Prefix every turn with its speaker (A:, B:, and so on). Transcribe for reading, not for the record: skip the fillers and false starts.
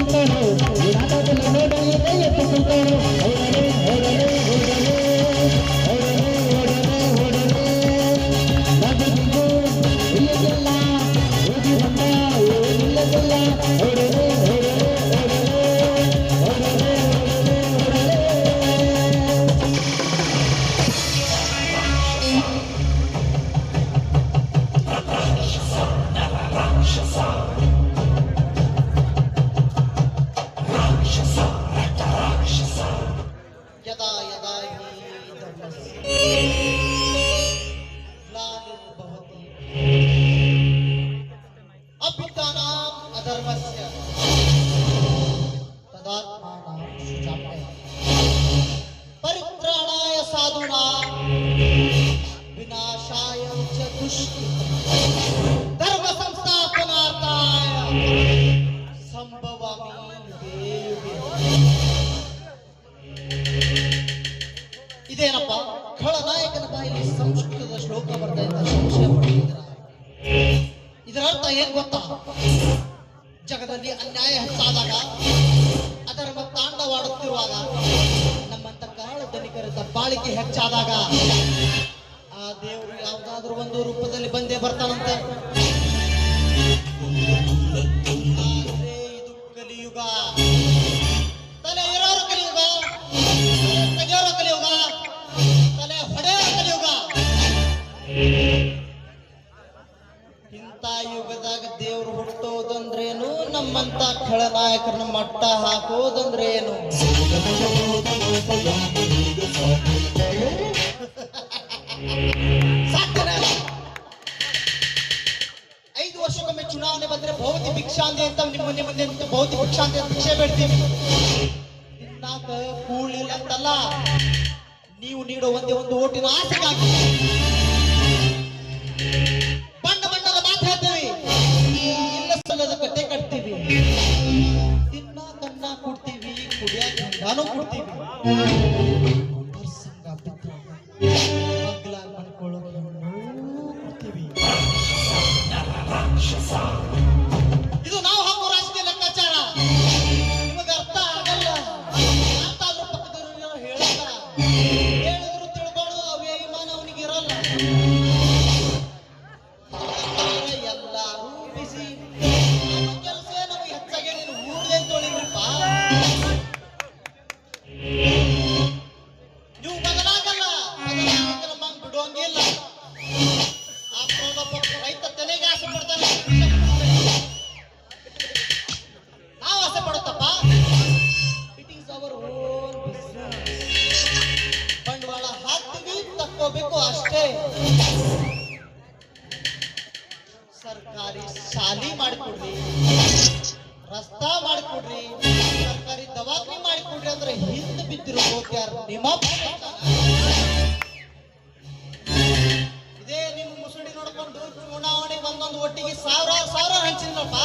A: ಎತ್ತುಕೊಂಡರು ನಾಟಕದಲ್ಲಿ ನೋಡಲಿದೆ ಎತ್ತುಕೊಂಡರು ಓಡನೆ ಓಡನೆ ಓಡನೆ ಓಡನೆ ಓಡನೆ ಓಡನೆ ನದಿಗೂ ಇಲ್ಲದಲ್ಲ ಹೋಗಿ ಬಂದ ಏನಿಲ್ಲದಲ್ಲ ಓಡನೆ ಓಡನೆ ಓಡನೆ ಓಡನೆ
B: यदा यदा हि धर्मस्य ग्लानिर्भवति अभ्युत्थानाम् अधर्मस्य तदात्मानां सुजाम्यते परित्राणाय साधूनां विनाशाय च दुष्कृतां धर्म संस्थापनार्थाय संभवामि युगे युगे। ಇದೇನಪ್ಪ ಖಳನಾಯಕನ ಬಾಯಲ್ಲಿ ಸಂಸ್ಕೃತದ ಶ್ಲೋಕ ಬರ್ತಾ ಇದ್ದ ಸಂಶಯ ಪಡ್ತಿದ್ದೀರ? ಇದರ ಅರ್ಥ ಏನ್ ಗೊತ್ತಾ? ಜಗದಲ್ಲಿ ಅನ್ಯಾಯ ಹೆಚ್ಚಾದಾಗ ಅಧರ್ಮ ತಾಂಡವಾಡುತ್ತಿರುವಾಗ ನಮ್ಮಂತ ಕಾಳ ಧನಿಕರ ದಬ್ಬಾಳಿಕೆ ಹೆಚ್ಚಾದಾಗ ಆ ದೇವರು ಯಾವುದಾದ್ರೂ ಒಂದು ರೂಪದಲ್ಲಿ ಬಂದೇ ಬರ್ತಾನಂತೆ. ಇದು ಕಲಿಯುಗ, ತಲೆ ಇರೋರು ಕಲಿಯುಗ, ತೆಗೆಯೋರು ಕಲಿಯುಗ, ತಲೆ ಹೊಡೆಯೋರು ಕಲಿಯುಗ. ಇಂಥ ಯುಗದಾಗ ದೇವರು ಹುಟ್ಟೋದಂದ್ರೇನು, ನಮ್ಮಂತ ಖಳನಾಯಕರನ್ನ ಮಟ್ಟ ಹಾಕೋದಂದ್ರೇನು? ಸಾಕ್ತಾನೆ. 5 ವರ್ಷಕ್ಕೊಮ್ಮೆ ಚುನಾವಣೆ ಬಂದ್ರೆ ಭೌತಿ ಭಿಕ್ಷಾಂತಿ ಅಂತ ನಿಮ್ಮ ಮುಂದೆ ಭೌತಿ ಭಿಕ್ಷಾಂತಿ ಅಂತ ಭಿಕ್ಷೆ ಬೇಡ್ತೀವಿ. ತಿನ್ನಾಕ ಕೂಳಿಲ್ಲ ಅಂತಲ್ಲ, ನೀವು ನೀಡೋ ಒಂದೇ ಒಂದು ಓಟಿನ ಆಸೆಗಾಗಿ ಬಣ್ಣ ಬಣ್ಣದ ಮಾತು ಹೇಳ್ತೀವಿ, ಇಲ್ಲ ಸಲ್ಲದ ಕಟ್ಟೆ ಕಟ್ತೀವಿ, ತಿನ್ನಾಕನ್ನ ಕೊಡ್ತೀವಿ, ಕುಡಿಯಾಕ ಗಂಡಾನು ಕೊಡ್ತೀವಿ, ಸಂಘ ಬಿದ್ದು ಮಗ್ಲ ಮಾಡ್ಕೊಳ್ಳೋದು ಕೊಡ್ತೀವಿ. ಇದು ನಾವು ಹಾಕೋ ರಾಜಕೀಯ ಲೆಕ್ಕಾಚಾರ. ನಿಮಗೆ ಅರ್ಥ ಆಗಲ್ಲ, ಅರ್ಥ ಆದ್ರೂ ಪಕ್ಕದವ್ರು ಹೇಳಲ್ಲ, ಹೇಳಿದ್ರು ತಿಳ್ಕೊಂಡು ಅವೇ ಇಮಾನ ಅವನಿಗೆ ಇರಲ್ಲ. ಎಲ್ಲಾರು ಬಿಸಿ, ನಮ್ಮ ಕೆಲಸ ನಮಗೆ ಹೆಚ್ಚಾಗಿ ಊರ್ದೇ ತೊಳಿದ್ರಪ್ಪ. ನೀವು ಬದಲಾಗಲ್ಲ, ನಮ್ಮ ಬಿಡುವಂಗಿಲ್ಲ. ರೈತ ತಲೆಗೆ ಆಸೆ ಪಡ್ತಾನೆ, ನಾವು ಆಸೆ ಪಡುತ್ತಪ್ಪ. It is our own business. ಬಂಡವಾಳ ಹಾಕ್ತೀವಿ, ತಕ್ಕೋಬೇಕು ಅಷ್ಟೇ. ಸರ್ಕಾರಿ ಶಾಲಿ ಮಾಡಿಕೊಡ್ರಿ, ರಸ್ತಾ ಮಾಡಿಕೊಡ್ರಿ, ಸರ್ಕಾರಿ ದವಾಖಾನೆ ಮಾಡಿಕೊಡ್ರಿ ಅಂದ್ರೆ ಹಿಂದೆ ಬಿದ್ದಿರೋ ಯಾರು? ನಿಮ್ಮ ಇದೇ ನಿಮ್ಮ ಮುಸುಡಿ ನೋಡ್ಕೊಂಡು ಚುನಾವಣೆಗೆ ಒಂದೊಂದು ಒಟ್ಟಿಗೆ ಸಾವಿರ ಹಂಚಿದ್ರಪ್ಪ.